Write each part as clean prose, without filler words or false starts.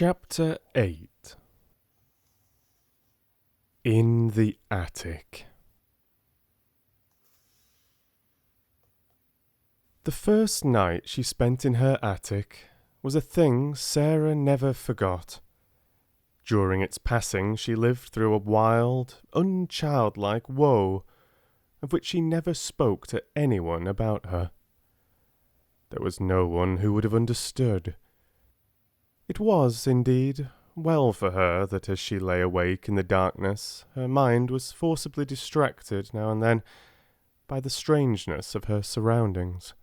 Chapter 8. In the Attic. The first night she spent in her attic was a thing Sarah never forgot. During its passing she lived through a wild, unchildlike woe, of which she never spoke to anyone about her. There was no one who would have understood. It was, indeed, well for her that as she lay awake in the darkness, her mind was forcibly distracted now and then by the strangeness of her surroundings.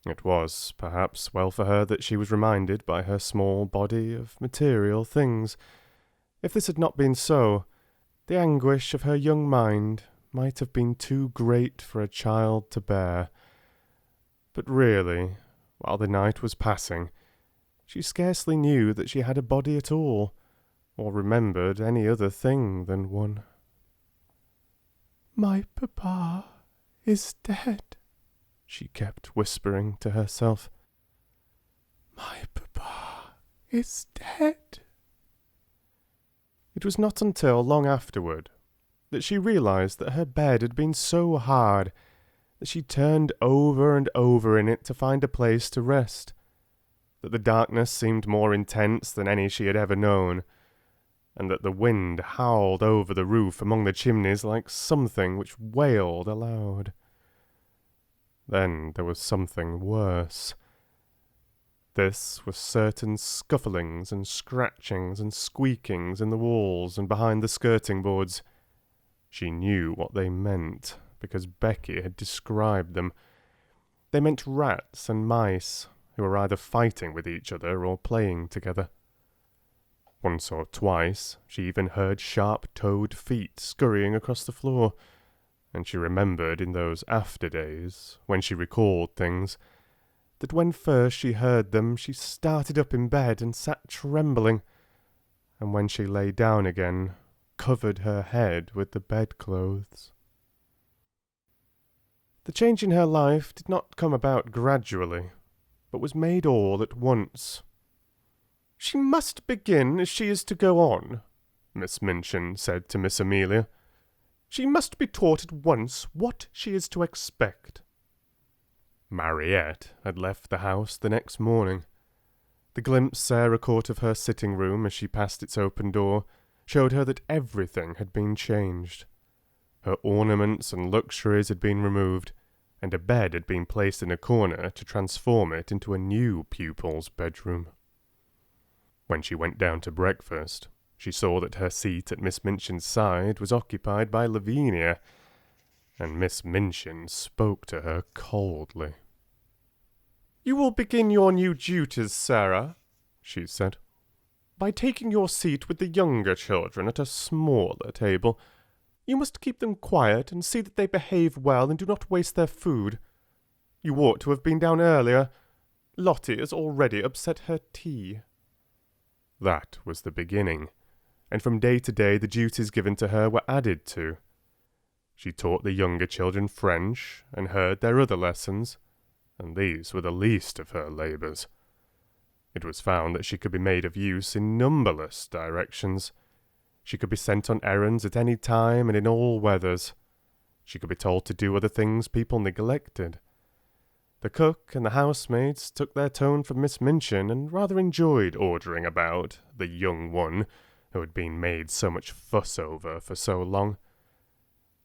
It was, perhaps, well for her that she was reminded by her small body of material things. If this had not been so, the anguish of her young mind might have been too great for a child to bear. But really, while the night was passing, she scarcely knew that she had a body at all, or remembered any other thing than one. "My papa is dead," she kept whispering to herself. "My papa is dead." It was not until long afterward that she realized that her bed had been so hard that she turned over and over in it to find a place to rest, that the darkness seemed more intense than any she had ever known, and that the wind howled over the roof among the chimneys like something which wailed aloud. Then there was something worse. This was certain scufflings and scratchings and squeakings in the walls and behind the skirting boards. She knew what they meant, because Becky had described them. They meant rats and mice, who were either fighting with each other or playing together. Once or twice she even heard sharp-toed feet scurrying across the floor, and she remembered in those after days, when she recalled things, that when first she heard them she started up in bed and sat trembling, and when she lay down again, covered her head with the bedclothes. The change in her life did not come about gradually, but was made all at once. "She must begin as she is to go on," Miss Minchin said to Miss Amelia. "She must be taught at once what she is to expect." Mariette had left the house the next morning. The glimpse Sarah caught of her sitting room as she passed its open door showed her that everything had been changed. Her ornaments and luxuries had been removed, and a bed had been placed in a corner to transform it into a new pupil's bedroom. When she went down to breakfast, she saw that her seat at Miss Minchin's side was occupied by Lavinia, and Miss Minchin spoke to her coldly. "You will begin your new duties, Sarah," she said, "by taking your seat with the younger children at a smaller table. You must keep them quiet and see that they behave well and do not waste their food. You ought to have been down earlier. Lottie has already upset her tea." That was the beginning, and from day to day the duties given to her were added to. She taught the younger children French and heard their other lessons, and these were the least of her labours. It was found that she could be made of use in numberless directions. She could be sent on errands at any time and in all weathers. She could be told to do other things people neglected. The cook and the housemaids took their tone from Miss Minchin and rather enjoyed ordering about the young one who had been made so much fuss over for so long.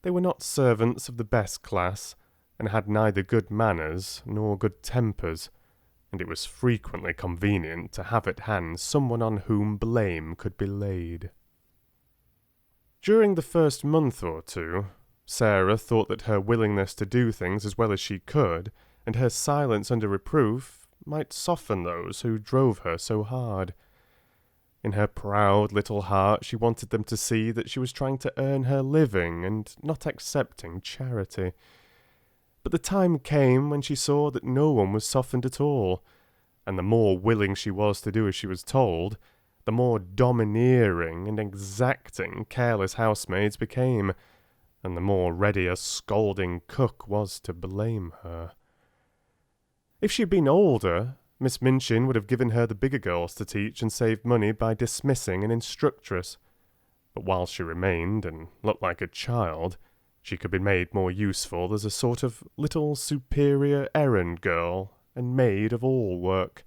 They were not servants of the best class, and had neither good manners nor good tempers, and it was frequently convenient to have at hand someone on whom blame could be laid. During the first month or two, Sarah thought that her willingness to do things as well as she could, and her silence under reproof, might soften those who drove her so hard. In her proud little heart she wanted them to see that she was trying to earn her living and not accepting charity. But the time came when she saw that no one was softened at all, and the more willing she was to do as she was told, the more domineering and exacting careless housemaids became, and the more ready a scolding cook was to blame her. If she had been older, Miss Minchin would have given her the bigger girls to teach and saved money by dismissing an instructress. But while she remained and looked like a child, she could be made more useful as a sort of little superior errand girl and maid of all work.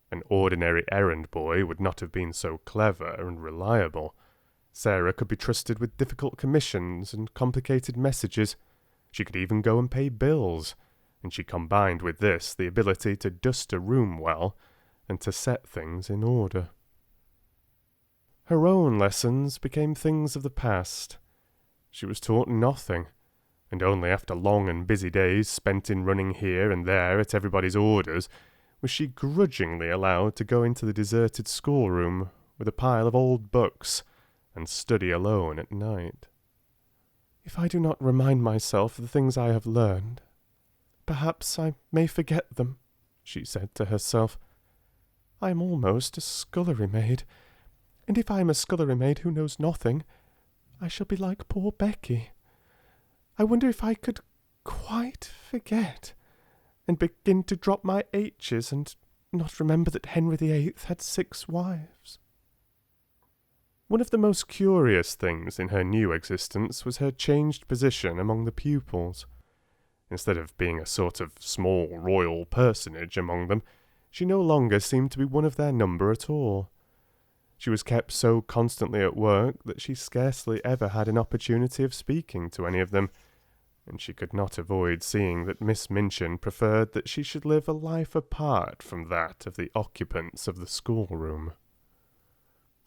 An ordinary errand boy would not have been so clever and reliable. Sarah could be trusted with difficult commissions and complicated messages. She could even go and pay bills, and she combined with this the ability to dust a room well and to set things in order. Her own lessons became things of the past. She was taught nothing, and only after long and busy days spent in running here and there at everybody's orders was she grudgingly allowed to go into the deserted schoolroom with a pile of old books and study alone at night. If I do not remind myself of the things I have learned, perhaps I may forget them, she said to herself. I am almost a scullery maid, and if I am a scullery maid who knows nothing, I shall be like poor Becky. I wonder if I could quite forget, and begin to drop my H's and not remember that Henry VIII had 6 wives. One of the most curious things in her new existence was her changed position among the pupils. Instead of being a sort of small royal personage among them, she no longer seemed to be one of their number at all. She was kept so constantly at work that she scarcely ever had an opportunity of speaking to any of them, and she could not avoid seeing that Miss Minchin preferred that she should live a life apart from that of the occupants of the schoolroom.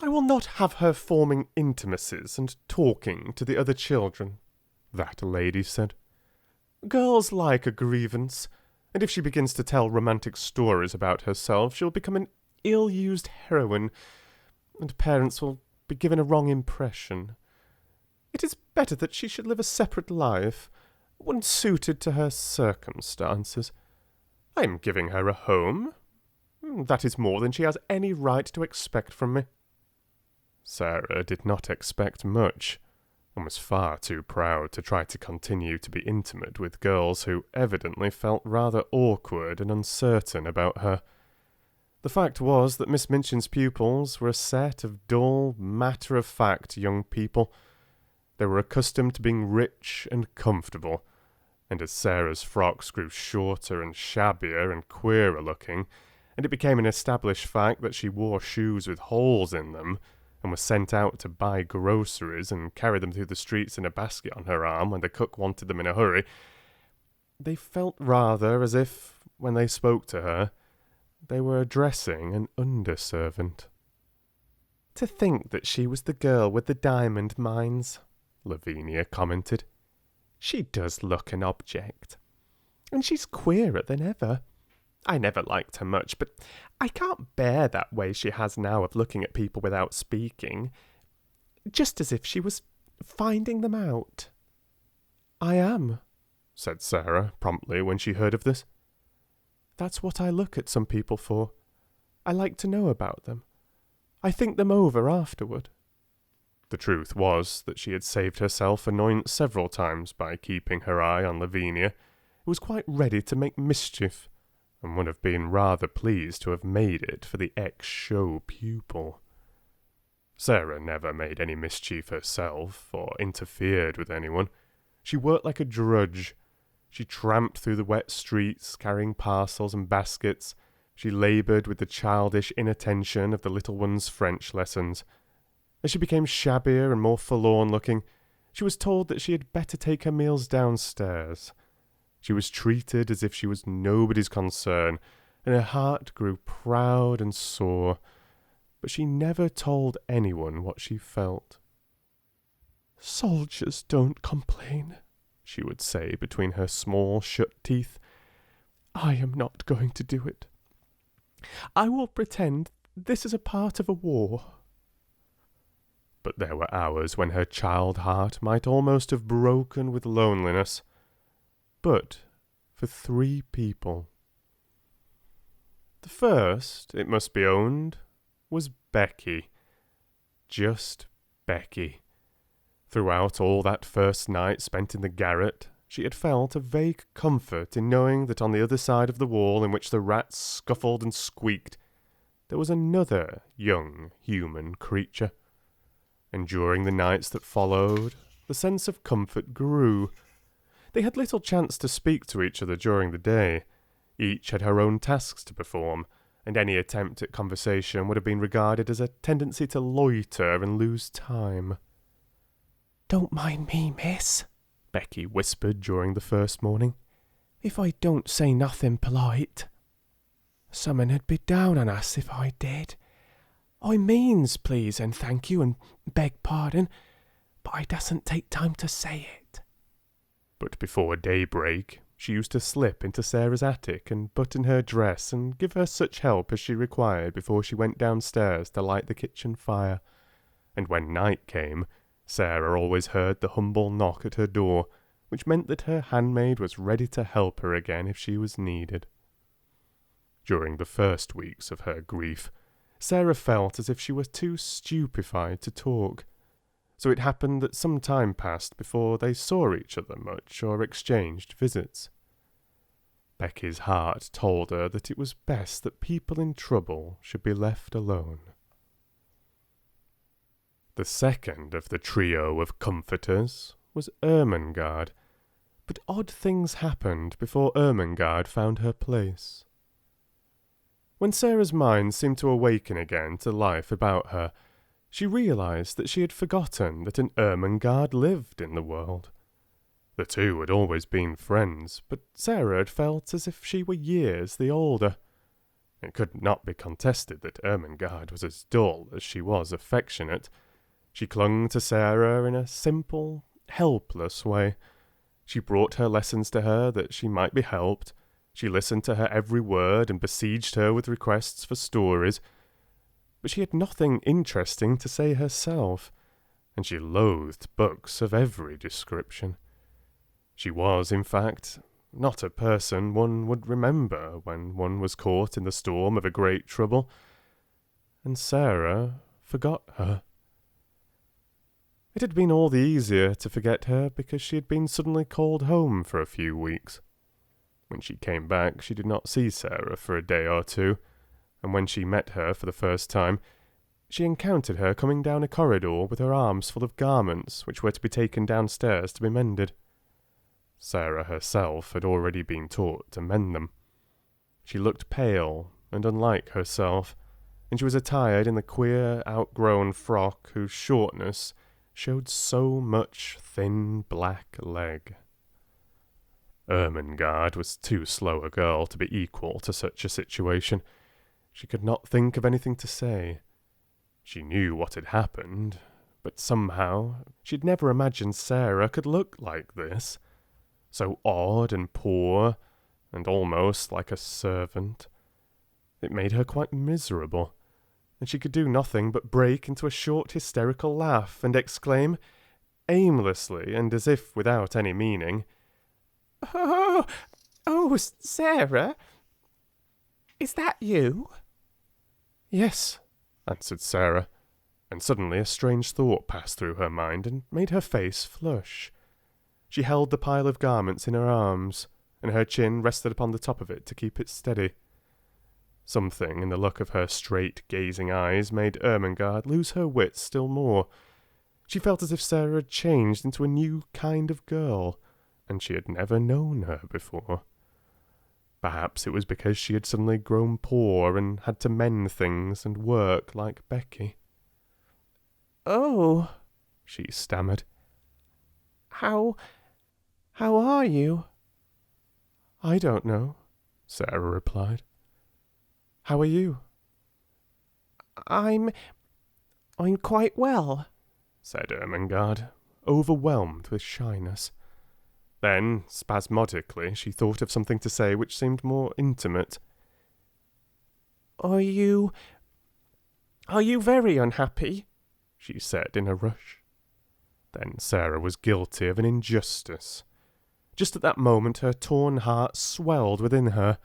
I will not have her forming intimacies and talking to the other children, that lady said. Girls like a grievance, and if she begins to tell romantic stories about herself, she will become an ill-used heroine, and parents will be given a wrong impression. It is better that she should live a separate life, one suited to her circumstances. I am giving her a home. That is more than she has any right to expect from me. Sarah did not expect much, and was far too proud to try to continue to be intimate with girls who evidently felt rather awkward and uncertain about her. The fact was that Miss Minchin's pupils were a set of dull, matter-of-fact young people. They were accustomed to being rich and comfortable, and as Sarah's frocks grew shorter and shabbier and queerer looking, and it became an established fact that she wore shoes with holes in them, and was sent out to buy groceries and carry them through the streets in a basket on her arm when the cook wanted them in a hurry, they felt rather as if, when they spoke to her, they were addressing an underservant. To think that she was the girl with the diamond mines, Lavinia commented. She does look an object. And she's queerer than ever. I never liked her much, but I can't bear that way she has now of looking at people without speaking, just as if she was finding them out. I am, said Sarah promptly when she heard of this. That's what I look at some people for. I like to know about them. I think them over afterward. The truth was that she had saved herself annoyance several times by keeping her eye on Lavinia, who was quite ready to make mischief, and would have been rather pleased to have made it for the ex-show pupil. Sarah never made any mischief herself, or interfered with anyone. She worked like a drudge. She tramped through the wet streets, carrying parcels and baskets. She laboured with the childish inattention of the little one's French lessons. As she became shabbier and more forlorn-looking, she was told that she had better take her meals downstairs. She was treated as if she was nobody's concern, and her heart grew proud and sore, but she never told anyone what she felt. Soldiers don't complain, she would say between her small shut teeth. I am not going to do it. I will pretend this is a part of a war. But there were hours when her child heart might almost have broken with loneliness. But for 3 people. The first, it must be owned, was Becky. Just Becky. Throughout all that first night spent in the garret, she had felt a vague comfort in knowing that on the other side of the wall in which the rats scuffled and squeaked, there was another young human creature. And during the nights that followed, the sense of comfort grew. They had little chance to speak to each other during the day. Each had her own tasks to perform, and any attempt at conversation would have been regarded as a tendency to loiter and lose time. "Don't mind me, miss," Becky whispered during the first morning. "If I don't say nothing polite. Someone 'ud be down on us if I did. I means please and thank you and beg pardon, but I doesn't take time to say it." But before daybreak, she used to slip into Sarah's attic and button her dress and give her such help as she required before she went downstairs to light the kitchen fire. And when night came, Sarah always heard the humble knock at her door, which meant that her handmaid was ready to help her again if she was needed. During the first weeks of her grief, Sarah felt as if she was too stupefied to talk, so it happened that some time passed before they saw each other much or exchanged visits. Becky's heart told her that it was best that people in trouble should be left alone. The second of the trio of comforters was Ermengarde, but odd things happened before Ermengarde found her place. When Sarah's mind seemed to awaken again to life about her, she realised that she had forgotten that an Ermengarde lived in the world. The two had always been friends, but Sarah had felt as if she were years the older. It could not be contested that Ermengarde was as dull as she was affectionate. She clung to Sarah in a simple, helpless way. She brought her lessons to her that she might be helped. She listened to her every word and besieged her with requests for stories. But she had nothing interesting to say herself, and she loathed books of every description. She was, in fact, not a person one would remember when one was caught in the storm of a great trouble, and Sarah forgot her. It had been all the easier to forget her because she had been suddenly called home for a few weeks. When she came back, she did not see Sarah for a day or two, and when she met her for the first time, she encountered her coming down a corridor with her arms full of garments which were to be taken downstairs to be mended. Sarah herself had already been taught to mend them. She looked pale and unlike herself, and she was attired in the queer, outgrown frock whose shortness showed so much thin black leg. Ermengarde was too slow a girl to be equal to such a situation. She could not think of anything to say. She knew what had happened, but somehow she'd never imagined Sarah could look like this. So odd and poor, and almost like a servant. It made her quite miserable, and she could do nothing but break into a short hysterical laugh and exclaim, aimlessly and as if without any meaning, Oh, Sarah, is that you?" "Yes," answered Sarah, and suddenly a strange thought passed through her mind and made her face flush. She held the pile of garments in her arms, and her chin rested upon the top of it to keep it steady. Something in the look of her straight, gazing eyes made Ermengarde lose her wits still more. She felt as if Sarah had changed into a new kind of girl, and she had never known her before. Perhaps it was because she had suddenly grown poor and had to mend things and work like Becky. "Oh," she stammered. How are you?" "I don't know," Sarah replied. "How are you?" I'm quite well," said Ermengarde, overwhelmed with shyness. Then, spasmodically, she thought of something to say which seemed more intimate. Are you very unhappy?" she said in a rush. Then Sarah was guilty of an injustice. Just at that moment her torn heart swelled within her,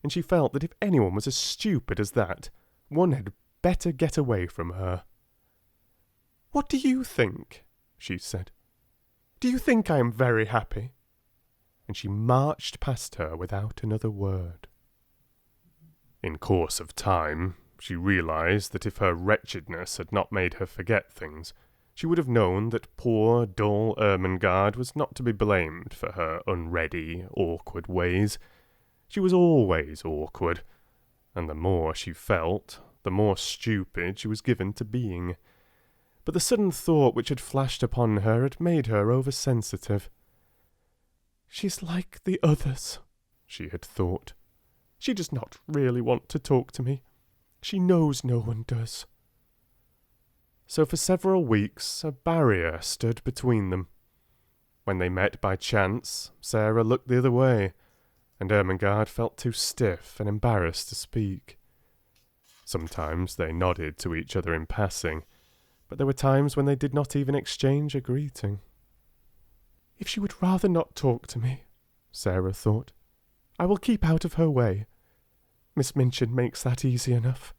and she felt that if anyone was as stupid as that, one had better get away from her. "What do you think?" she said. "Do you think I am very happy?" and she marched past her without another word. In course of time, she realized that if her wretchedness had not made her forget things, she would have known that poor, dull Ermengarde was not to be blamed for her unready, awkward ways. She was always awkward, and the more she felt, the more stupid she was given to being. But the sudden thought which had flashed upon her had made her oversensitive. "She's like the others," she had thought. "She does not really want to talk to me. She knows no one does." So for several weeks a barrier stood between them. When they met by chance, Sarah looked the other way, and Ermengarde felt too stiff and embarrassed to speak. Sometimes they nodded to each other in passing, but there were times when they did not even exchange a greeting. "If she would rather not talk to me," Sarah thought, "I will keep out of her way. Miss Minchin makes that easy enough."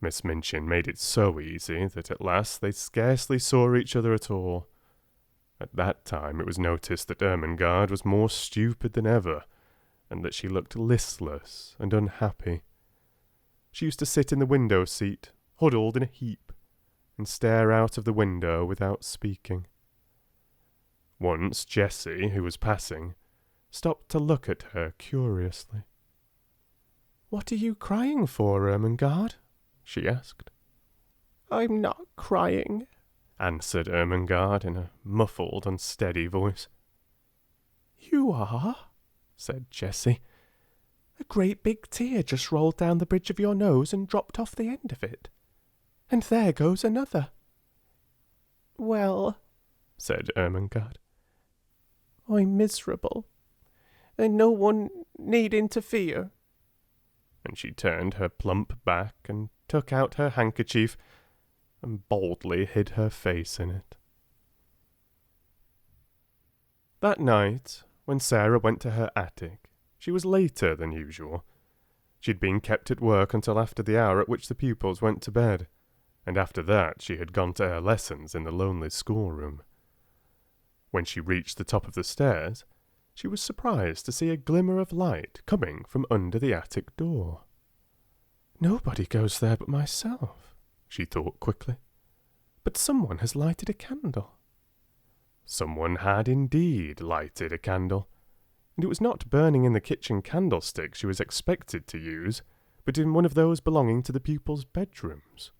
Miss Minchin made it so easy that at last they scarcely saw each other at all. At that time it was noticed that Ermengarde was more stupid than ever, and that she looked listless and unhappy. She used to sit in the window seat, huddled in a heap, and stare out of the window without speaking. Once Jessie, who was passing, stopped to look at her curiously. "What are you crying for, Ermengarde?" she asked. "I'm not crying," answered Ermengarde in a muffled, unsteady voice. "You are," said Jessie. "A great big tear just rolled down the bridge of your nose and dropped off the end of it. And there goes another." "Well," said Ermengarde, "I'm miserable, and no one need interfere." And she turned her plump back and took out her handkerchief and boldly hid her face in it. That night, when Sarah went to her attic, she was later than usual. She'd been kept at work until after the hour at which the pupils went to bed, and after that she had gone to her lessons in the lonely schoolroom. When she reached the top of the stairs, she was surprised to see a glimmer of light coming from under the attic door. "Nobody goes there but myself," she thought quickly. "But someone has lighted a candle." Someone had indeed lighted a candle, and it was not burning in the kitchen candlestick she was expected to use, but in one of those belonging to the pupils' bedrooms.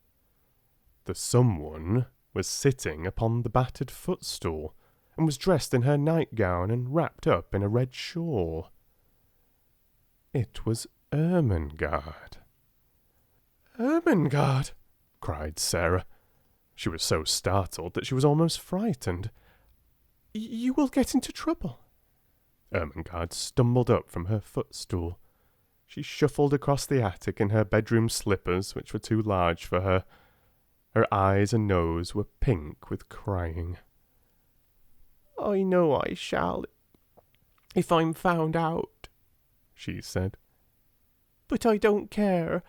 The someone was sitting upon the battered footstool, and was dressed in her nightgown and wrapped up in a red shawl. It was Ermengarde. "Ermengarde!" cried Sarah. She was so startled that she was almost frightened. "You will get into trouble." Ermengarde stumbled up from her footstool. She shuffled across the attic in her bedroom slippers, which were too large for her. Her eyes and nose were pink with crying. "I know I shall, if I'm found out," she said. "But I don't care.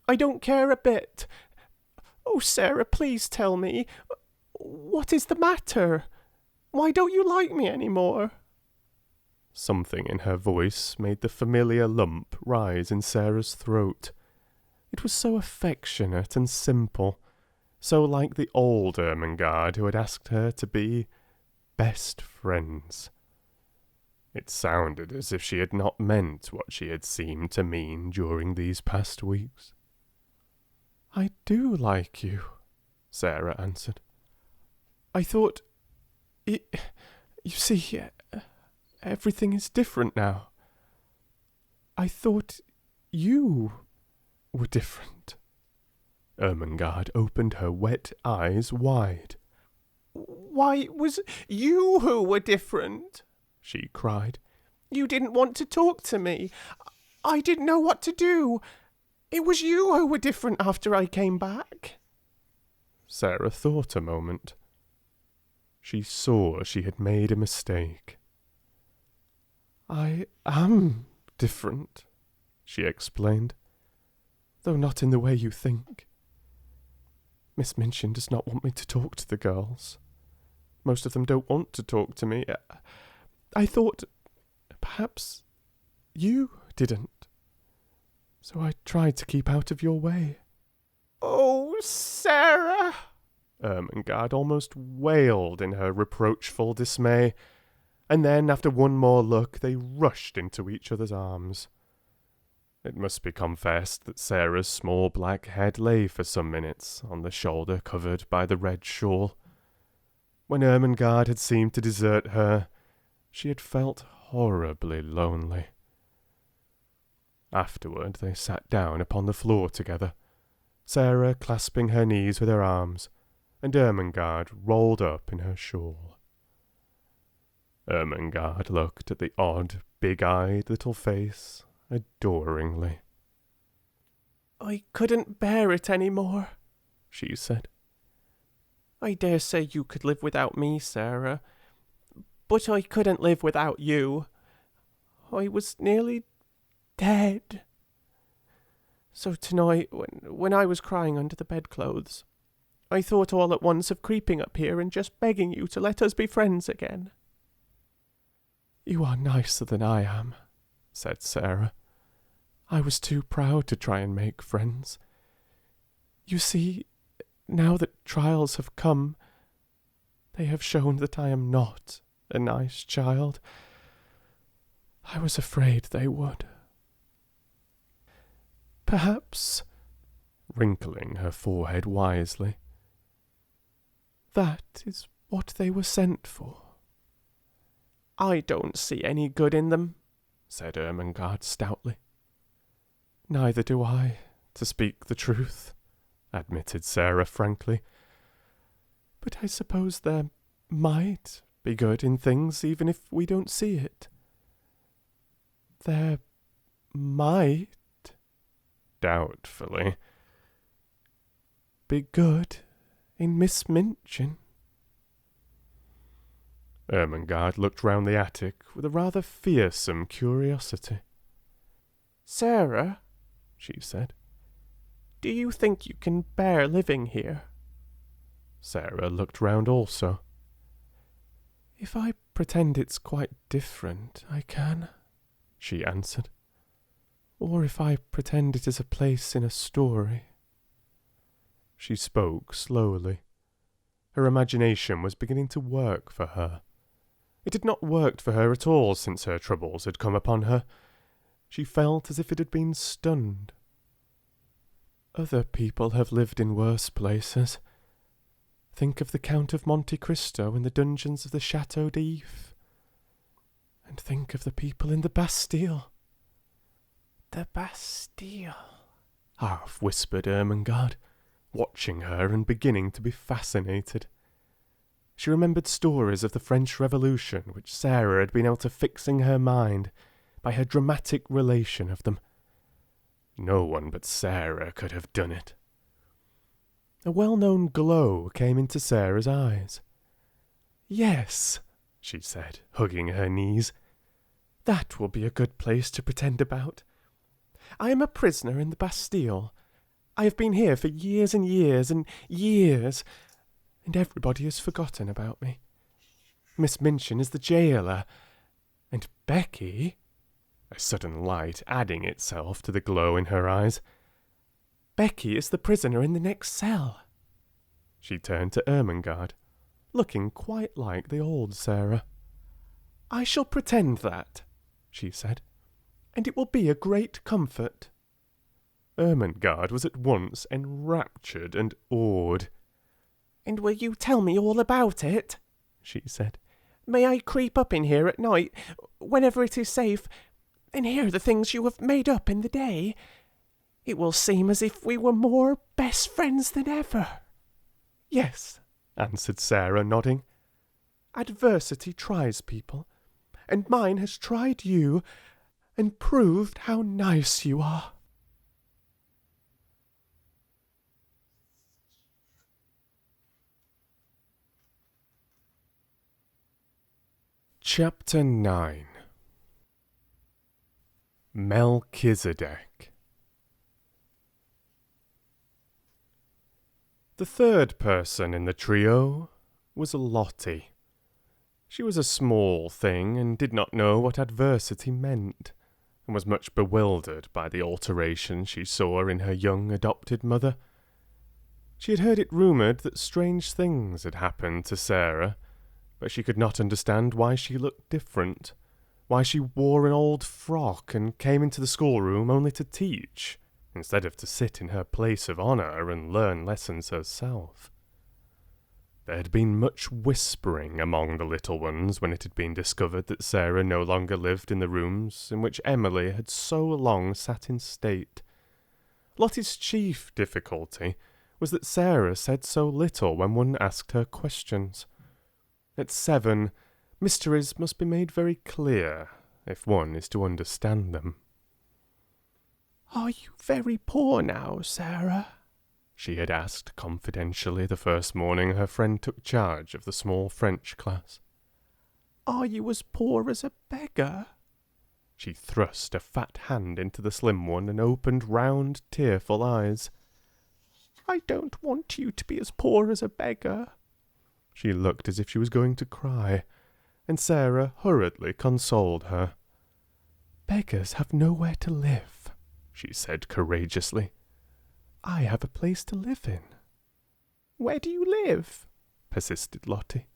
I don't care a bit. Oh, Sarah, please tell me. What is the matter? Why don't you like me any more?" Something in her voice made the familiar lump rise in Sarah's throat. It was so affectionate and simple, so like the old Ermengarde who had asked her to be best friends. It sounded as if she had not meant what she had seemed to mean during these past weeks. "I do like you," Sarah answered. "I thought... You see, everything is different now. I thought you were different." Ermengarde opened her wet eyes wide. "Why, it was you who were different," she cried. "You didn't want to talk to me. I didn't know what to do. It was you who were different after I came back." Sarah thought a moment. She saw she had made a mistake. "I am different," she explained, "though not in the way you think. Miss Minchin does not want me to talk to the girls. Most of them don't want to talk to me. I thought perhaps you didn't. So I tried to keep out of your way. Oh, Sarah! Ermengarde almost wailed in her reproachful dismay, and then, after one more look, they rushed into each other's arms. It must be confessed that Sarah's small black head lay for some minutes on the shoulder covered by the red shawl. When Ermengarde had seemed to desert her, she had felt horribly lonely. Afterward, they sat down upon the floor together, Sarah clasping her knees with her arms, and Ermengarde rolled up in her shawl. Ermengarde looked at the odd, big-eyed little face adoringly. I couldn't bear it any more, she said. I dare say you could live without me, Sarah, but I couldn't live without you. I was nearly dead. So tonight, when I was crying under the bedclothes, I thought all at once of creeping up here and just begging you to let us be friends again. You are nicer than I am, said Sarah. I was too proud to try and make friends. You see, now that trials have come, they have shown that I am not a nice child. I was afraid they would. Perhaps, wrinkling her forehead wisely, that is what they were sent for. I don't see any good in them, said Ermengarde stoutly. Neither do I, to speak the truth, admitted Sarah frankly. But I suppose there might be good in things even if we don't see it. There might, doubtfully, be good in Miss Minchin. Ermengarde looked round the attic with a rather fearsome curiosity. Sarah, she said, do you think you can bear living here? Sarah looked round also. If I pretend it's quite different, I can, she answered. Or if I pretend it is a place in a story. She spoke slowly. Her imagination was beginning to work for her. It had not worked for her at all since her troubles had come upon her. She felt as if it had been stunned. Other people have lived in worse places. Think of the Count of Monte Cristo in the dungeons of the Chateau d'If. And think of the people in the Bastille. The Bastille, half whispered Ermengarde, watching her and beginning to be fascinated. She remembered stories of the French Revolution which Sarah had been able to fix in her mind by her dramatic relation of them. No one but Sarah could have done it. A well-known glow came into Sarah's eyes. Yes, she said, hugging her knees. That will be a good place to pretend about. I am a prisoner in the Bastille. I have been here for years and years and years, and everybody has forgotten about me. Miss Minchin is the jailer, and Becky, a sudden light adding itself to the glow in her eyes, Becky is the prisoner in the next cell. She turned to Ermengarde, looking quite like the old Sarah. I shall pretend that, she said, and it will be a great comfort. Ermengarde was at once enraptured and awed. And will you tell me all about it? She said. May I creep up in here at night, whenever it is safe, and hear the things you have made up in the day? It will seem as if we were more best friends than ever. Yes, answered Sarah, nodding. Adversity tries people, and mine has tried you, and proved how nice you are. Chapter 9. Melchizedek. The third person in the trio was Lottie. She was a small thing and did not know what adversity meant, and was much bewildered by the alteration she saw in her young adopted mother. She had heard it rumoured that strange things had happened to Sarah, but she could not understand why she looked different, why she wore an old frock and came into the schoolroom only to teach, instead of to sit in her place of honour and learn lessons herself. There had been much whispering among the little ones when it had been discovered that Sarah no longer lived in the rooms in which Emily had so long sat in state. Lottie's chief difficulty was that Sarah said so little when one asked her questions. At 7, mysteries must be made very clear if one is to understand them. "Are you very poor now, Sarah?" she had asked confidentially the first morning her friend took charge of the small French class. "Are you as poor as a beggar?" She thrust a fat hand into the slim one and opened round, tearful eyes. "I don't want you to be as poor as a beggar." She looked as if she was going to cry, and Sarah hurriedly consoled her. "Beggars have nowhere to live," she said courageously. "I have a place to live in." "Where do you live?" persisted Lottie.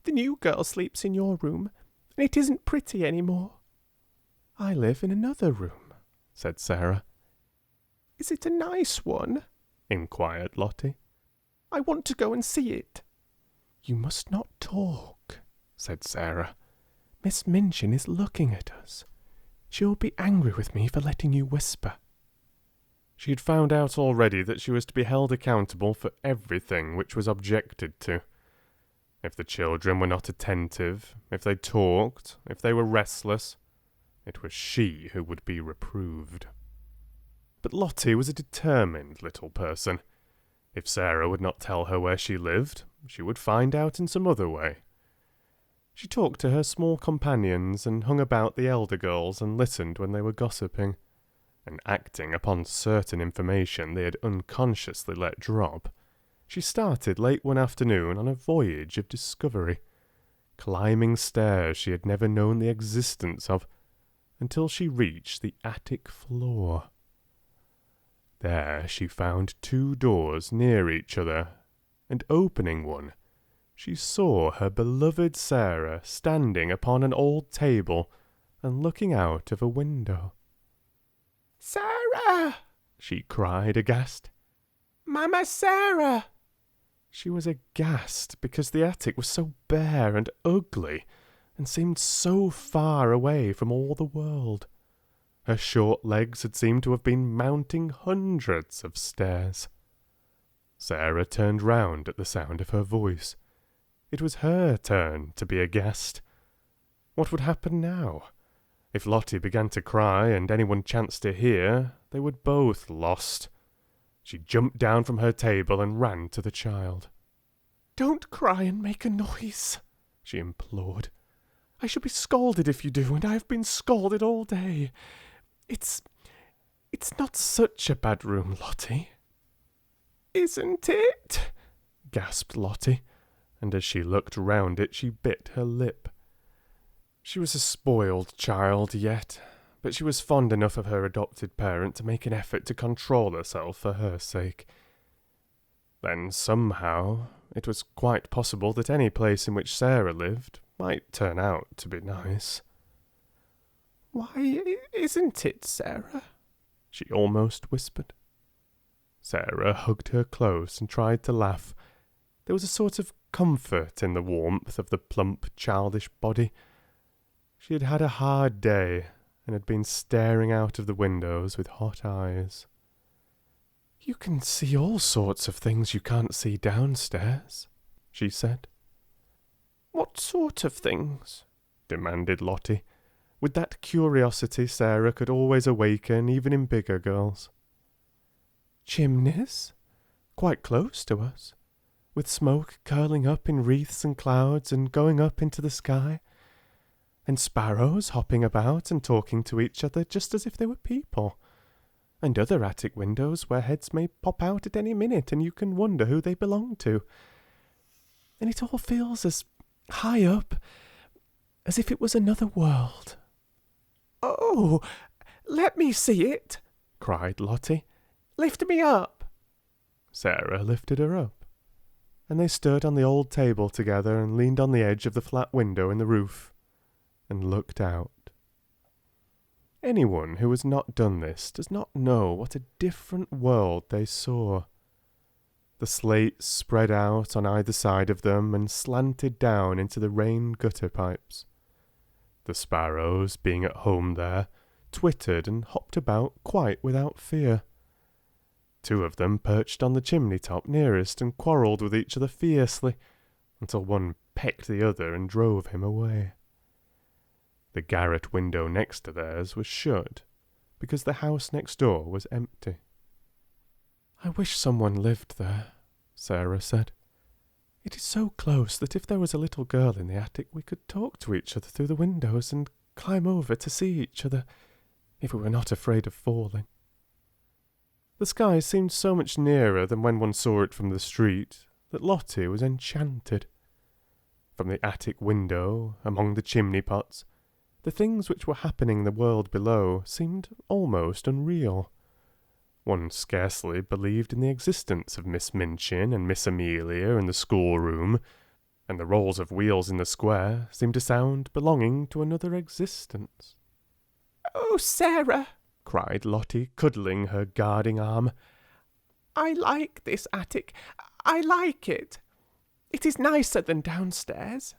"The new girl sleeps in your room, and it isn't pretty any more." "I live in another room," said Sarah. "Is it a nice one?" inquired Lottie. "I want to go and see it." "You must not talk," said Sarah. "Miss Minchin is looking at us. She will be angry with me for letting you whisper." She had found out already that she was to be held accountable for everything which was objected to. If the children were not attentive, if they talked, if they were restless, it was she who would be reproved. But Lottie was a determined little person. If Sarah would not tell her where she lived, she would find out in some other way. She talked to her small companions and hung about the elder girls and listened when they were gossiping, and acting upon certain information they had unconsciously let drop, she started late one afternoon on a voyage of discovery, climbing stairs she had never known the existence of, until she reached the attic floor. There she found 2 doors near each other, and opening one, she saw her beloved Sarah standing upon an old table and looking out of a window. "Sarah!" she cried aghast. "Mama Sarah!" She was aghast because the attic was so bare and ugly and seemed so far away from all the world. Her short legs had seemed to have been mounting hundreds of stairs. Sarah turned round at the sound of her voice. It was her turn to be aghast. What would happen now? If Lottie began to cry and anyone chanced to hear, they were both lost. She jumped down from her table and ran to the child. "Don't cry and make a noise," she implored. "I shall be scolded if you do, and I have been scolded all day. It's not such a bad room, Lottie." "Isn't it?" gasped Lottie, and as she looked round it she bit her lip. She was a spoiled child yet, but she was fond enough of her adopted parent to make an effort to control herself for her sake. Then somehow it was quite possible that any place in which Sarah lived might turn out to be nice. "Why isn't it, Sarah?" she almost whispered. Sarah hugged her close and tried to laugh. There was a sort of comfort in the warmth of the plump, childish body. She had had a hard day and had been staring out of the windows with hot eyes. "You can see all sorts of things you can't see downstairs," she said. "What sort of things?" demanded Lottie, with that curiosity Sarah could always awaken even in bigger girls. "Chimneys, quite close to us, with smoke curling up in wreaths and clouds and going up into the sky, and sparrows hopping about and talking to each other just as if they were people, and other attic windows where heads may pop out at any minute and you can wonder who they belong to. And it all feels as high up, as if it was another world. "Oh, let me see it," cried Lottie. "Lift me up." Sarah lifted her up, and they stood on the old table together and leaned on the edge of the flat window in the roof and looked out. Anyone who has not done this does not know what a different world they saw. The slates spread out on either side of them and slanted down into the rain gutter pipes. The sparrows, being at home there, twittered and hopped about quite without fear. 2 of them perched on the chimney top nearest and quarrelled with each other fiercely, until one pecked the other and drove him away. The garret window next to theirs was shut, because the house next door was empty. "I wish someone lived there," Sarah said. "It is so close that if there was a little girl in the attic we could talk to each other through the windows and climb over to see each other, if we were not afraid of falling." The sky seemed so much nearer than when one saw it from the street that Lottie was enchanted. From the attic window, among the chimney pots, the things which were happening in the world below seemed almost unreal. One scarcely believed in the existence of Miss Minchin and Miss Amelia in the schoolroom, and the rolls of wheels in the square seemed a sound belonging to another existence. "Oh, Sarah," cried Lottie, cuddling her guarding arm. "I like this attic. I like it. It is nicer than downstairs."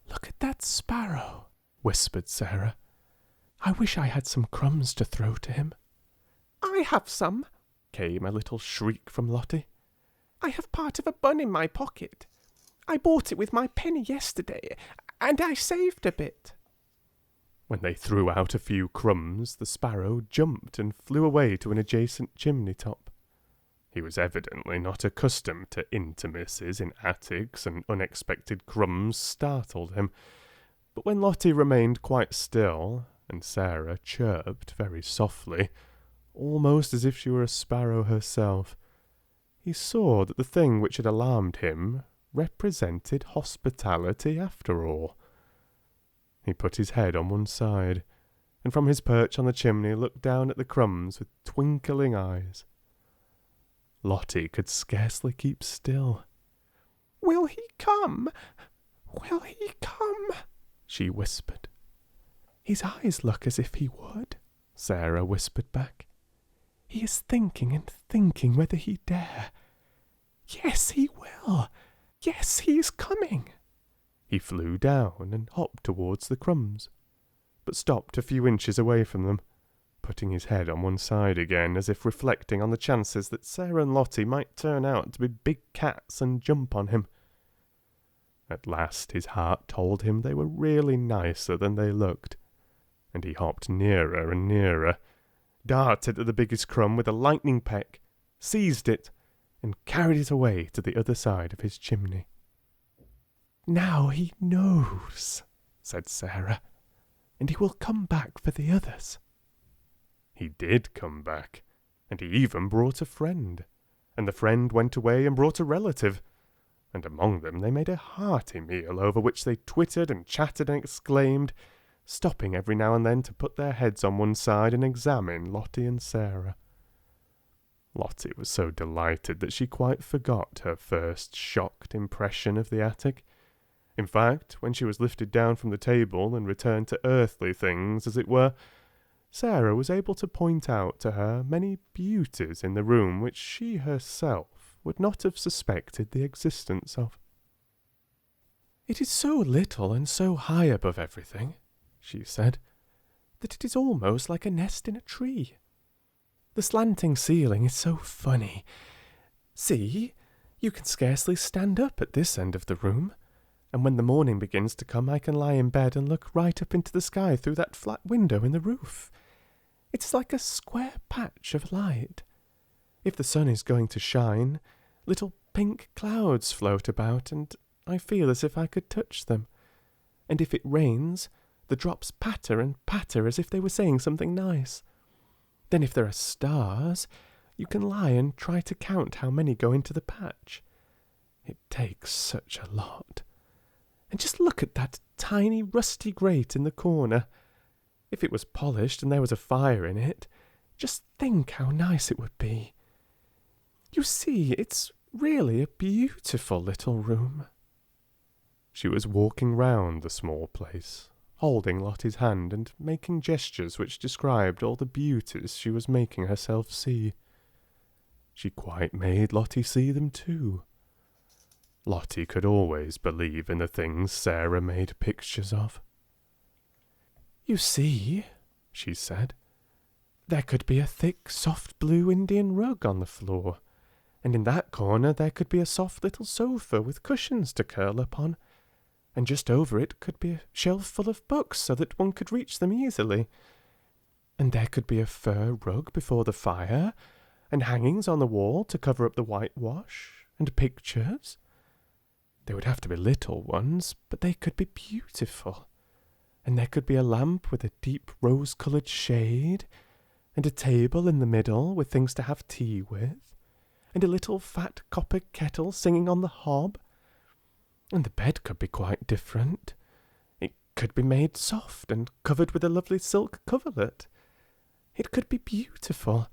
"Look at that sparrow," whispered Sarah. "I wish I had some crumbs to throw to him." "I have some," came a little shriek from Lottie. "I have part of a bun in my pocket. I bought it with my penny yesterday, and I saved a bit." When they threw out a few crumbs, the sparrow jumped and flew away to an adjacent chimney top. He was evidently not accustomed to intimacies in attics, and unexpected crumbs startled him. But when Lottie remained quite still, and Sarah chirped very softly, almost as if she were a sparrow herself, he saw that the thing which had alarmed him represented hospitality after all. He put his head on one side, and from his perch on the chimney looked down at the crumbs with twinkling eyes. Lottie could scarcely keep still. "Will he come? Will he come?" she whispered. "His eyes look as if he would," Sarah whispered back. "He is thinking and thinking whether he dare. Yes, he will. Yes, he is coming." He flew down and hopped towards the crumbs, but stopped a few inches away from them, putting his head on one side again, as if reflecting on the chances that Sarah and Lottie might turn out to be big cats and jump on him. At last his heart told him they were really nicer than they looked, and he hopped nearer and nearer, darted at the biggest crumb with a lightning peck, seized it, and carried it away to the other side of his chimney. "Now he knows," said Sarah, "and he will come back for the others." He did come back, and he even brought a friend, and the friend went away and brought a relative, and among them they made a hearty meal over which they twittered and chattered and exclaimed, stopping every now and then to put their heads on one side and examine Lottie and Sarah. Lottie was so delighted that she quite forgot her first shocked impression of the attic. In fact, when she was lifted down from the table and returned to earthly things, as it were, Sarah was able to point out to her many beauties in the room which she herself would not have suspected the existence of. "It is so little and so high above everything," she said, "that it is almost like a nest in a tree. The slanting ceiling is so funny. See, you can scarcely stand up at this end of the room, and when the morning begins to come I can lie in bed and look right up into the sky through that flat window in the roof. It is like a square patch of light. If the sun is going to shine, little pink clouds float about, and I feel as if I could touch them. And if it rains, the drops patter and patter as if they were saying something nice. Then if there are stars, you can lie and try to count how many go into the patch. It takes such a lot. And just look at that tiny rusty grate in the corner. If it was polished and there was a fire in it, just think how nice it would be. You see, it's really a beautiful little room." She was walking round the small place, holding Lottie's hand and making gestures which described all the beauties she was making herself see. She quite made Lottie see them too. Lottie could always believe in the things Sarah made pictures of. "You see," she said, "there could be a thick, soft blue Indian rug on the floor, and in that corner there could be a soft little sofa with cushions to curl up on, and just over it could be a shelf full of books so that one could reach them easily. And there could be a fur rug before the fire, and hangings on the wall to cover up the whitewash, and pictures. They would have to be little ones, but they could be beautiful. And there could be a lamp with a deep rose-coloured shade, and a table in the middle with things to have tea with, and a little fat copper kettle singing on the hob. And the bed could be quite different. It could be made soft and covered with a lovely silk coverlet. It could be beautiful.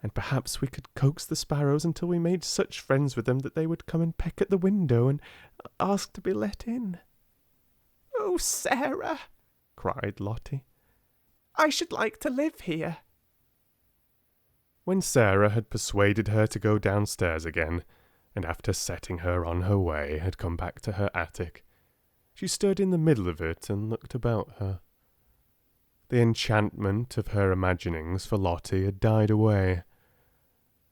And perhaps we could coax the sparrows until we made such friends with them that they would come and peck at the window and ask to be let in." "Oh, Sarah," cried Lottie, "I should like to live here." When Sarah had persuaded her to go downstairs again, and after setting her on her way had come back to her attic, she stood in the middle of it and looked about her. The enchantment of her imaginings for Lottie had died away.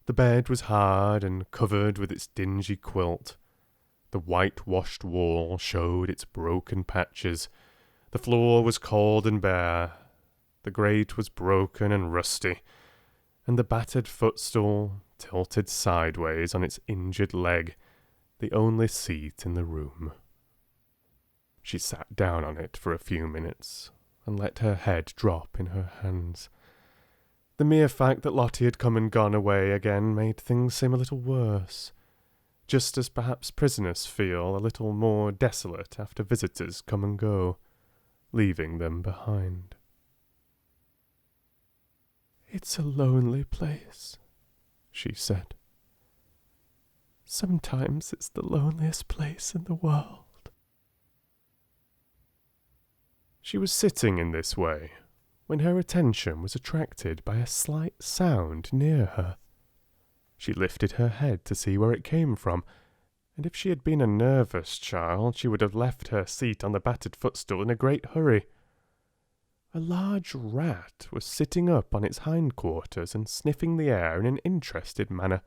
The bed was hard and covered with its dingy quilt. The whitewashed wall showed its broken patches. The floor was cold and bare. The grate was broken and rusty, and the battered footstool tilted sideways on its injured leg, the only seat in the room. She sat down on it for a few minutes and let her head drop in her hands. The mere fact that Lottie had come and gone away again made things seem a little worse, just as perhaps prisoners feel a little more desolate after visitors come and go, leaving them behind. "It's a lonely place," she said. "Sometimes it's the loneliest place in the world." She was sitting in this way when her attention was attracted by a slight sound near her. She lifted her head to see where it came from, and if she had been a nervous child, she would have left her seat on the battered footstool in a great hurry. A large rat was sitting up on its hindquarters and sniffing the air in an interested manner.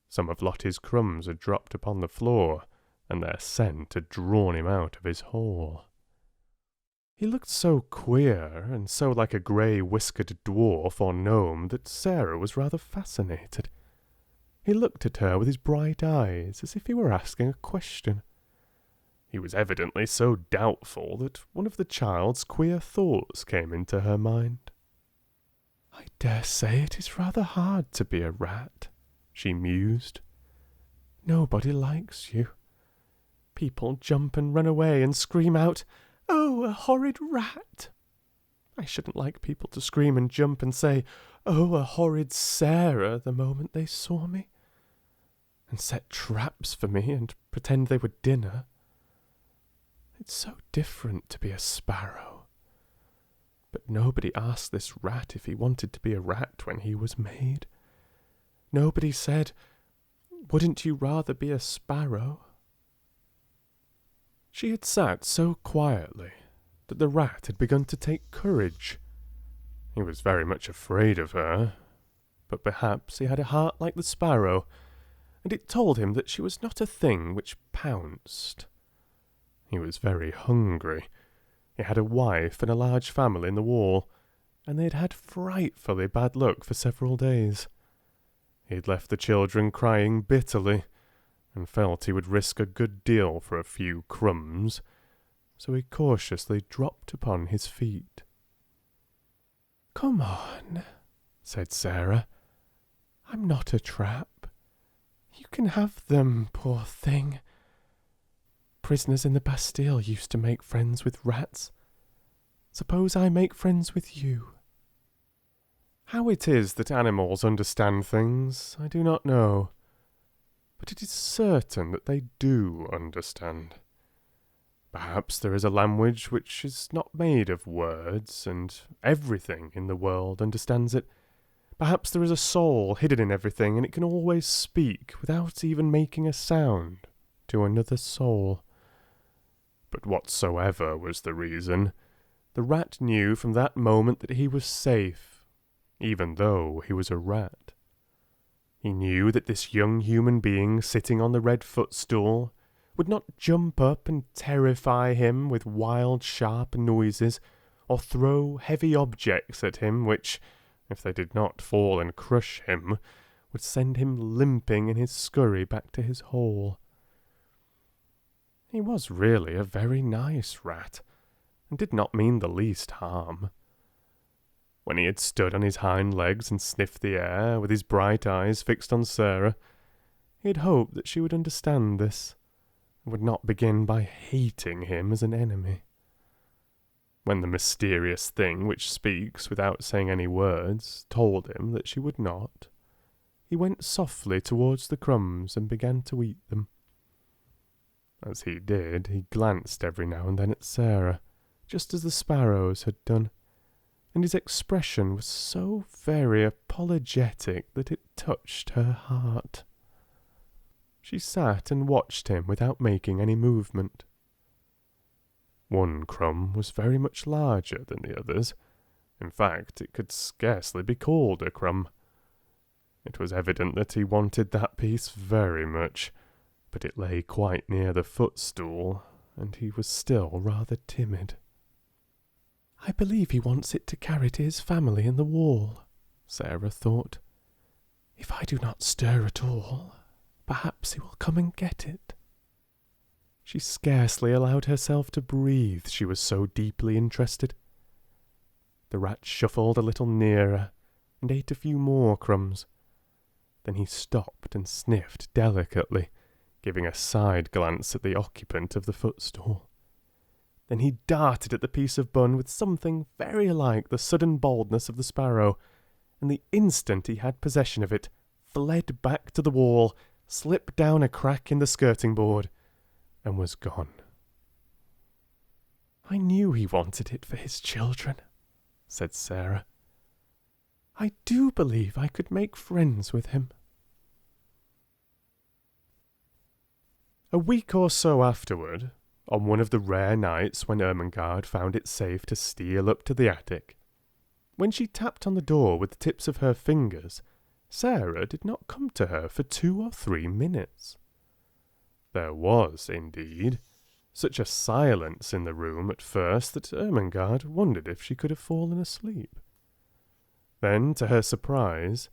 Some of Lottie's crumbs had dropped upon the floor, and their scent had drawn him out of his hole. He looked so queer and so like a grey-whiskered dwarf or gnome that Sarah was rather fascinated. He looked at her with his bright eyes as if he were asking a question. He was evidently so doubtful that one of the child's queer thoughts came into her mind. "I dare say it is rather hard to be a rat," she mused. "Nobody likes you. People jump and run away and scream out, 'Oh, a horrid rat!' I shouldn't like people to scream and jump and say, 'Oh, a horrid Sarah,' the moment they saw me, and set traps for me and pretend they were dinner. It's so different to be a sparrow. But nobody asked this rat if he wanted to be a rat when he was made. Nobody said, 'Wouldn't you rather be a sparrow?'" She had sat so quietly that the rat had begun to take courage. He was very much afraid of her, but perhaps he had a heart like the sparrow, and it told him that she was not a thing which pounced. He was very hungry. He had a wife and a large family in the wall, and they had had frightfully bad luck for several days. He had left the children crying bitterly, and felt he would risk a good deal for a few crumbs, so he cautiously dropped upon his feet. "Come on," said Sarah. "I'm not a trap. You can have them, poor thing. prisoners in the Bastille used to make friends with rats. Suppose I make friends with you. How it is that animals understand things, I do not know, but it is certain that they do understand. Perhaps there is a language which is not made of words, and everything in the world understands it. Perhaps there is a soul hidden in everything, and it can always speak, without even making a sound, to another soul. But whatsoever was the reason, the rat knew from that moment that he was safe, even though he was a rat. He knew that this young human being sitting on the red footstool would not jump up and terrify him with wild, sharp noises, or throw heavy objects at him which, if they did not fall and crush him, would send him limping in his scurry back to his hole. He was really a very nice rat, and did not mean the least harm. When he had stood on his hind legs and sniffed the air, with his bright eyes fixed on Sarah, he had hoped that she would understand this, and would not begin by hating him as an enemy. When the mysterious thing which speaks without saying any words told him that she would not, he went softly towards the crumbs and began to eat them. As he did, he glanced every now and then at Sarah, just as the sparrows had done, and his expression was so very apologetic that it touched her heart. She sat and watched him without making any movement. One crumb was very much larger than the others. In fact, it could scarcely be called a crumb. It was evident that he wanted that piece very much, but it lay quite near the footstool, and he was still rather timid. I believe he wants it to carry to his family in the wall, Sarah thought. If I do not stir at all, perhaps he will come and get it. She scarcely allowed herself to breathe, she was so deeply interested. The rat shuffled a little nearer, and ate a few more crumbs. Then he stopped and sniffed delicately, giving a side glance at the occupant of the footstool. Then he darted at the piece of bun with something very like the sudden boldness of the sparrow, and the instant he had possession of it, fled back to the wall, slipped down a crack in the skirting board, and was gone. I knew he wanted it for his children, said Sarah. I do believe I could make friends with him. A week or so afterward, on one of the rare nights when Ermengarde found it safe to steal up to the attic, when she tapped on the door with the tips of her fingers, Sarah did not come to her for 2 or 3 minutes. There was, indeed, such a silence in the room at first that Ermengarde wondered if she could have fallen asleep. Then, to her surprise,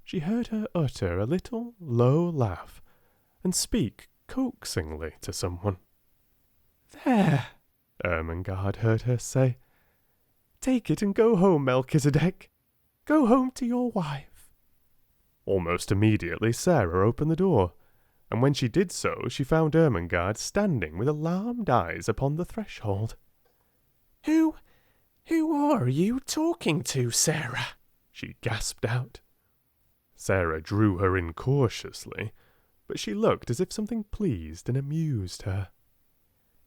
she heard her utter a little low laugh and speak coaxingly to someone. There, Ermengarde heard her say. Take it and go home, Melchizedek. Go home to your wife. Almost immediately Sarah opened the door, and when she did so she found Ermengarde standing with alarmed eyes upon the threshold. Who are you talking to, Sarah? She gasped out. Sarah drew her in cautiously, but she looked as if something pleased and amused her.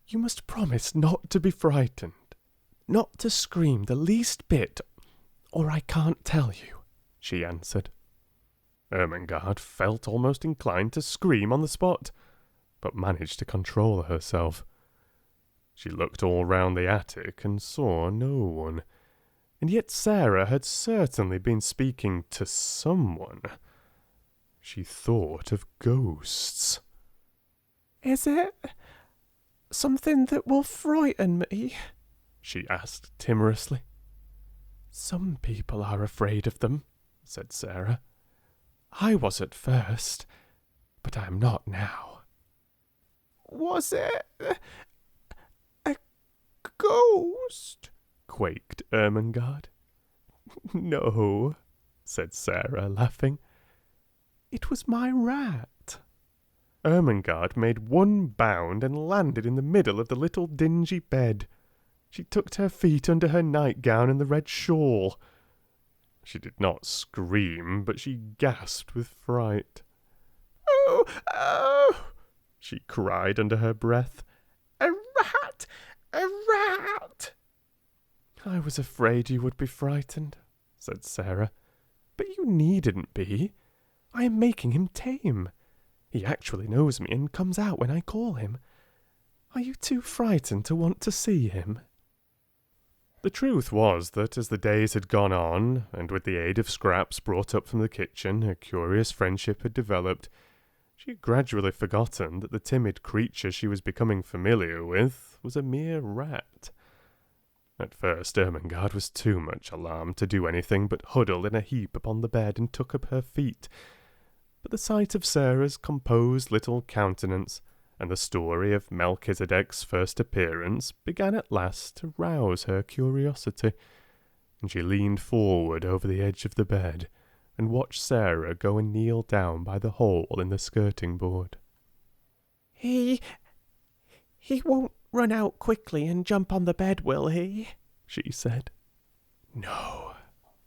You must promise not to be frightened, not to scream the least bit, or I can't tell you, she answered. Ermengarde felt almost inclined to scream on the spot, but managed to control herself. She looked all round the attic and saw no one, and yet Sarah had certainly been speaking to someone. She thought of ghosts. Is it something that will frighten me? She asked timorously. Some people are afraid of them, said Sarah. I was at first, but I am not now. Was it a ghost? Quaked Ermengarde. No, said Sarah, laughing. It was my rat. Ermengarde made one bound and landed in the middle of the little dingy bed. She tucked her feet under her nightgown and the red shawl. She did not scream, but she gasped with fright. "Oh, oh!" she cried under her breath. "A rat! A rat!" "I was afraid you would be frightened," said Sarah. "But you needn't be. I am making him tame. He actually knows me and comes out when I call him. Are you too frightened to want to see him?" The truth was that as the days had gone on, and with the aid of scraps brought up from the kitchen a curious friendship had developed, she had gradually forgotten that the timid creature she was becoming familiar with was a mere rat. At first Ermengarde was too much alarmed to do anything but huddle in a heap upon the bed and tuck up her feet, but the sight of Sarah's composed little countenance and the story of Melchizedek's first appearance began at last to rouse her curiosity, and she leaned forward over the edge of the bed and watched Sarah go and kneel down by the hole in the skirting board. He won't run out quickly and jump on the bed, will he?" she said. "No,"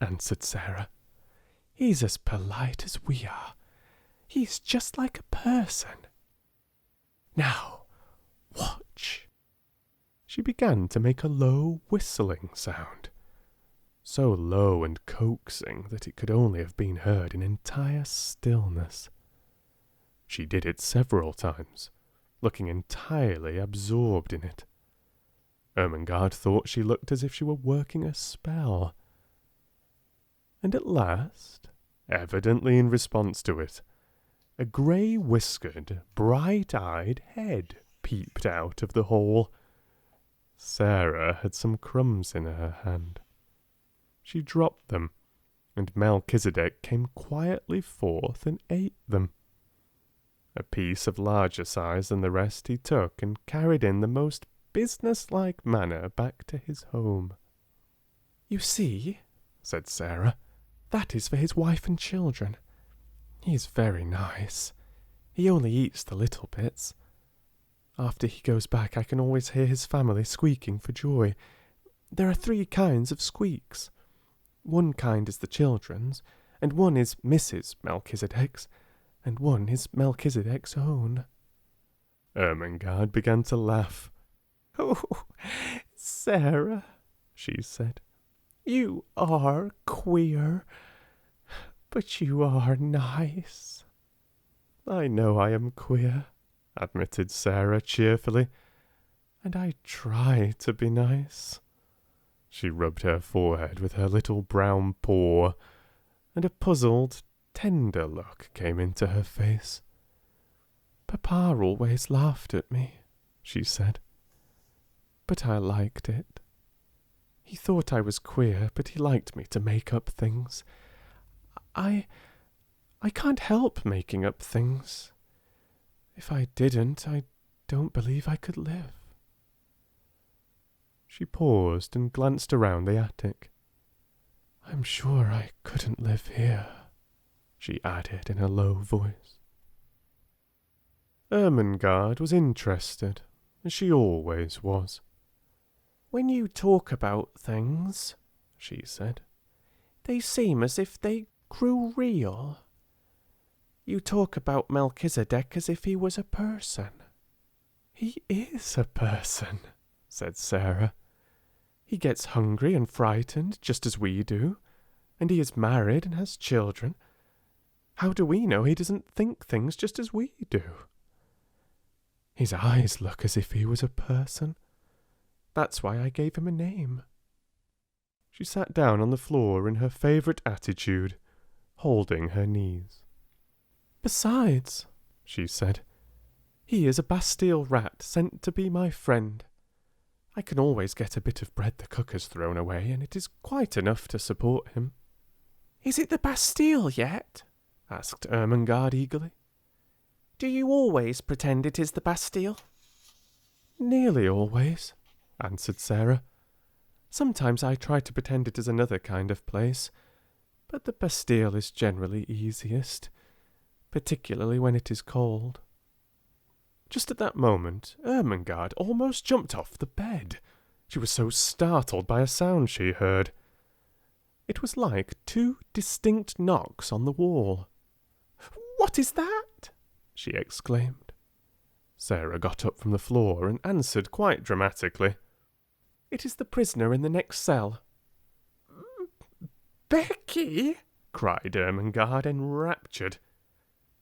answered Sarah. "He's as polite as we are. He's just like a person. Now, watch." She began to make a low whistling sound, so low and coaxing that it could only have been heard in entire stillness. She did it several times, looking entirely absorbed in it. Ermengarde thought she looked as if she were working a spell. And at last, evidently in response to it, a grey-whiskered, bright-eyed head peeped out of the hole. Sarah had some crumbs in her hand. She dropped them, and Melchizedek came quietly forth and ate them. A piece of larger size than the rest he took and carried in the most business-like manner back to his home. "You see," said Sarah, "that is for his wife and children. He is very nice. He only eats the little bits. After he goes back I can always hear his family squeaking for joy. There are 3 kinds of squeaks. One kind is the children's, and one is Mrs. Melchizedek's, and one is Melchizedek's own." Ermengarde began to laugh. "Oh, Sarah," she said, "you are queer, but you are nice." "I know I am queer," admitted Sarah cheerfully, "and I try to be nice." She rubbed her forehead with her little brown paw, and a puzzled, tender look came into her face. "Papa always laughed at me," she said, "but I liked it. He thought I was queer, but he liked me to make up things. I can't help making up things. If I didn't, I don't believe I could live." She paused and glanced around the attic. "I'm sure I couldn't live here," she added in a low voice. Ermengarde was interested, as she always was. "When you talk about things," she said, "they seem as if they grew real. You talk about Melchizedek as if he was a person." "He is a person," said Sarah. "He gets hungry and frightened just as we do, and he is married and has children. How do we know he doesn't think things just as we do? His eyes look as if he was a person. That's why I gave him a name." She sat down on the floor in her favourite attitude, holding her knees. "Besides," she said, "he is a Bastille rat sent to be my friend. I can always get a bit of bread the cook has thrown away, and it is quite enough to support him." "Is it the Bastille yet?" asked Ermengarde eagerly. "Do you always pretend it is the Bastille?" "Nearly always," answered Sarah. "Sometimes I try to pretend it is another kind of place, but the Bastille is generally easiest, particularly when it is cold." Just at that moment, Ermengarde almost jumped off the bed. She was so startled by a sound she heard. It was like 2 distinct knocks on the wall. "What is that?" she exclaimed. Sarah got up from the floor and answered quite dramatically. "It is the prisoner in the next cell." "Becky!" cried Ermengarde, enraptured.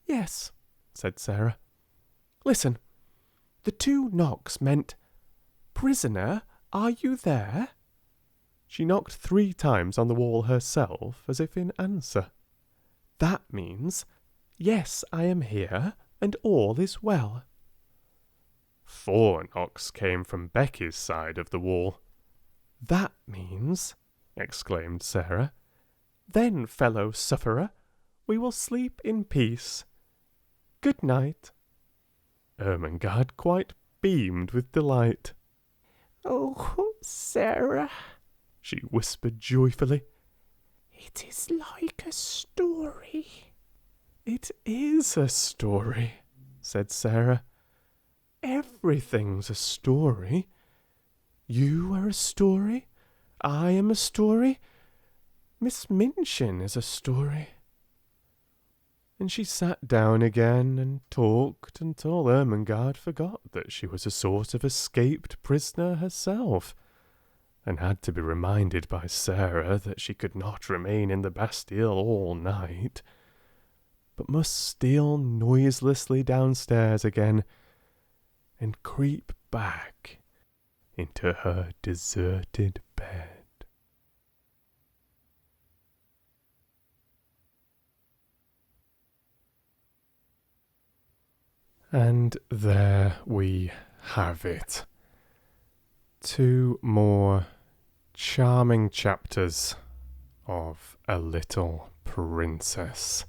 "Yes," said Sarah. "Listen. The 2 knocks meant, 'Prisoner, are you there?'" She knocked 3 times on the wall herself, as if in answer. "That means, 'Yes, I am here, and all is well.'" 4 knocks came from Becky's side of the wall. "That means," exclaimed Sarah, "Then, fellow sufferer, we will sleep in peace. Good night." Ermengarde quite beamed with delight. "Oh, Sarah," she whispered joyfully. "it is like a story." "It is a story," said Sarah. "Everything's a story. You are a story. I am a story. Miss Minchin is a story." And she sat down again and talked until Ermengarde forgot that she was a sort of escaped prisoner herself, and had to be reminded by Sarah that she could not remain in the Bastille all night, but must steal noiselessly downstairs again and creep back into her deserted bed. And there we have it. 2 more charming chapters of A Little Princess.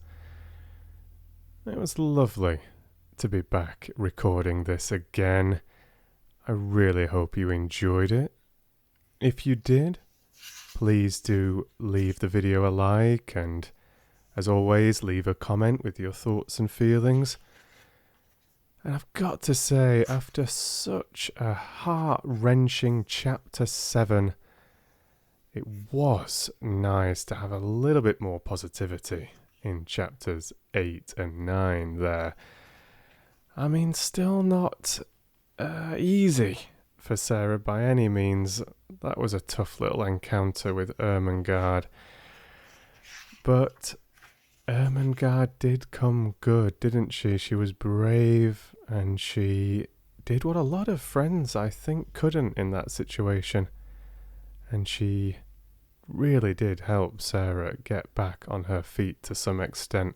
It was lovely to be back recording this again. I really hope you enjoyed it. If you did, please do leave the video a like, and as always, leave a comment with your thoughts and feelings. And I've got to say, after such a heart-wrenching chapter 7, it was nice to have a little bit more positivity in chapters 8 and 9 there. I mean, still not easy for Sarah by any means. That was a tough little encounter with Ermengarde. But Ermengarde did come good, didn't she? She was brave, and she did what a lot of friends, I think, couldn't in that situation. And she really did help Sarah get back on her feet to some extent.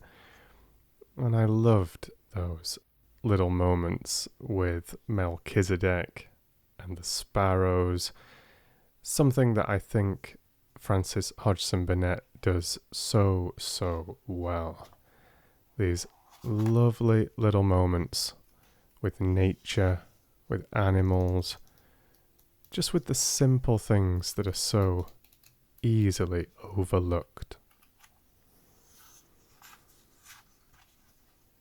And I loved those little moments with Melchizedek and the sparrows. Something that I think Frances Hodgson Burnett does so well. These lovely little moments with nature, with animals, just with the simple things that are so easily overlooked.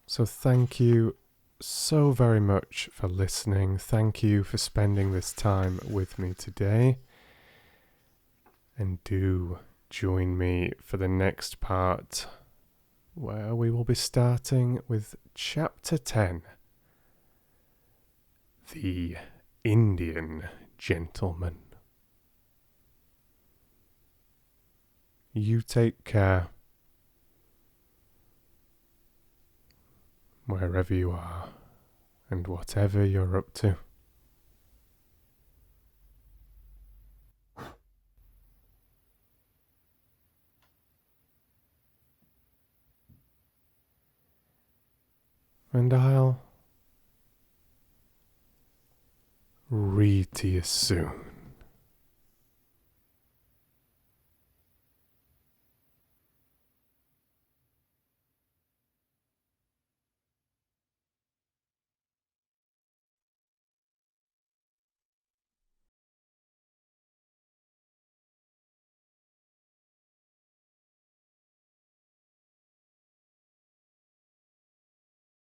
So thank you so very much for listening. Thank you for spending this time with me today. And do join me for the next part, where we will be starting with chapter 10, The Indian Gentleman. You take care, wherever you are, and whatever you're up to. And I'll read to you soon.